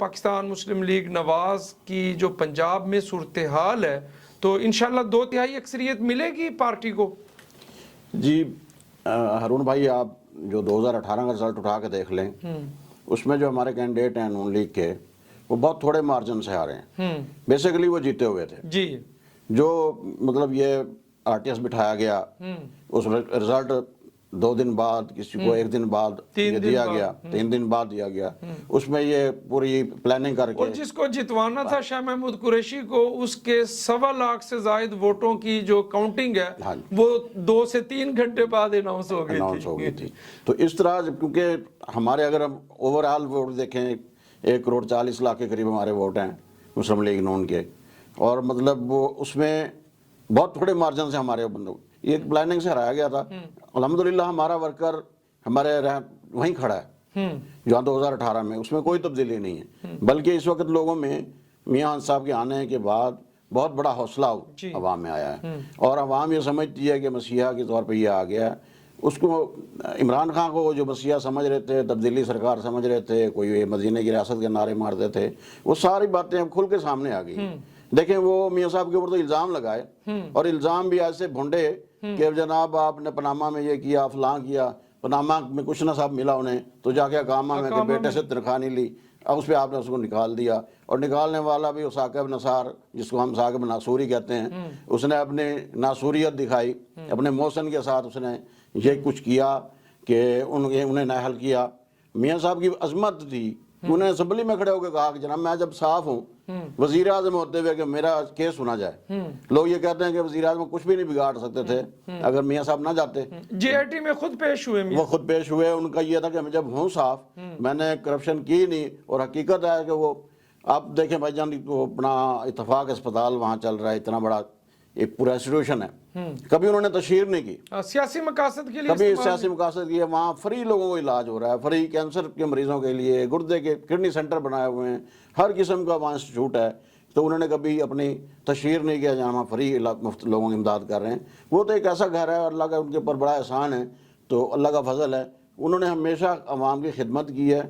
پاکستان مسلم league نواز کی جو پنجاب میں صورتحال ہے تو انشاءاللہ 2/3 اکثریت ملے گی پارٹی کو؟ جی ہارون بھائی، آپ جو 2018 کا رزلٹ اٹھا کے دیکھ لیں، اس میں جو ہمارے کینڈیڈیٹ ہیں نون لیگ کے، وہ بہت تھوڑے مارجن سے آ رہے ہیں۔ بیسیکلی وہ جیتے ہوئے تھے جی، جو مطلب یہ آر ٹی ایس بٹھایا گیا، اس رزلٹ 2 دن بعد، کسی کو 1 دن بعد یہ دیا گیا، 3 دن بعد دیا گیا، اس میں یہ پوری پلاننگ کر کے، اور جس کو جتوانا تھا شاہ محمود قریشی کو، اس کے 1.25 لاکھ سے زائد ووٹوں کی جو کاؤنٹنگ ہے وہ 2 سے 3 گھنٹے بعد اناؤنس ہو گئی تھی۔ تو اس طرح کیونکہ ہمارے اگر ہم اوور آل ووٹ دیکھیں، 1.40 کروڑ کے قریب ہمارے ووٹ ہیں مسلم لیگ نون کے، اور مطلب وہ اس میں بہت تھوڑے مارجن سے ہمارے یہ پلاننگ سے ہرایا گیا تھا۔ الحمدللہ ہمارا ورکر ہمارے وہیں کھڑا ہے جہاں 2018 میں، اس میں کوئی تبدیلی نہیں ہے، بلکہ اس وقت لوگوں میں میاں خان صاحب کے آنے کے بعد بہت بڑا حوصلہ عوام میں آیا ہے، اور عوام یہ سمجھتی ہے کہ مسیحا کے طور پہ یہ آ گیا ہے۔ اس کو عمران خان کو جو مسیحا سمجھ رہے تھے، تبدیلی سرکار سمجھ رہے تھے، کوئی مدینے کی ریاست کے نعرے مارتے تھے، وہ ساری باتیں اب کھل کے سامنے آ گئی۔ دیکھیں وہ میاں صاحب کے اوپر تو الزام لگائے، اور الزام بھی ایسے بھونڈے کہ جناب آپ نے پاناما میں یہ کیا، فلاں کیا، پاناما میں کچھ نہ صاحب ملا انہیں، تو جا کے اقامہ میں کہ بیٹے سے تنخواہ نہیں لی، اب اس پہ آپ نے اس کو نکال دیا، اور نکالنے والا بھی ثاقب نثار، جس کو ہم ثاقب ناصوری کہتے ہیں، اس نے اپنی ناصوریت دکھائی، اپنے محسن کے ساتھ اس نے یہ کچھ کیا کہ انہیں نااہل کیا۔ میاں صاحب کی عظمت تھی، انہوں نے اسمبلی میں کھڑے ہو کے کہا کہ جناب میں جب صاف ہوں وزیر اعظم ہوتے ہوئے کہ میرا کیس سنا جائے۔ لوگ یہ کہتے ہیں کہ وزیر اعظم کچھ بھی نہیں بگاڑ سکتے تھے اگر میاں صاحب نہ جاتے۔ جے آئی ٹی میں خود پیش ہوئے، وہ خود پیش ہوئے، ان کا یہ تھا کہ میں جب ہوں صاف، میں نے کرپشن کی نہیں، اور حقیقت ہے کہ وہ آپ دیکھیں بھائی جان، وہ اپنا اتفاق اسپتال وہاں چل رہا ہے، اتنا بڑا ایک پورا انسٹیٹیوشن ہے، کبھی انہوں نے تشہیر نہیں کی، سیاسی مقاصد کے لیے کبھی سیاسی مقاصد کی ہے۔ وہاں فری لوگوں کو علاج ہو رہا ہے، فری کینسر کے مریضوں کے لیے، گردے کے کڈنی سینٹر بنائے ہوئے ہیں، ہر قسم کا وہاں انسٹیٹیوٹ ہے، تو انہوں نے کبھی اپنی تشہیر نہیں کیا جہاں ہم فری مفت لوگوں کی امداد کر رہے ہیں۔ وہ تو ایک ایسا گھر ہے، اللہ کا ان کے اوپر بڑا احسان ہے، تو اللہ کا فضل ہے، انہوں نے ہمیشہ عوام کی خدمت کی ہے۔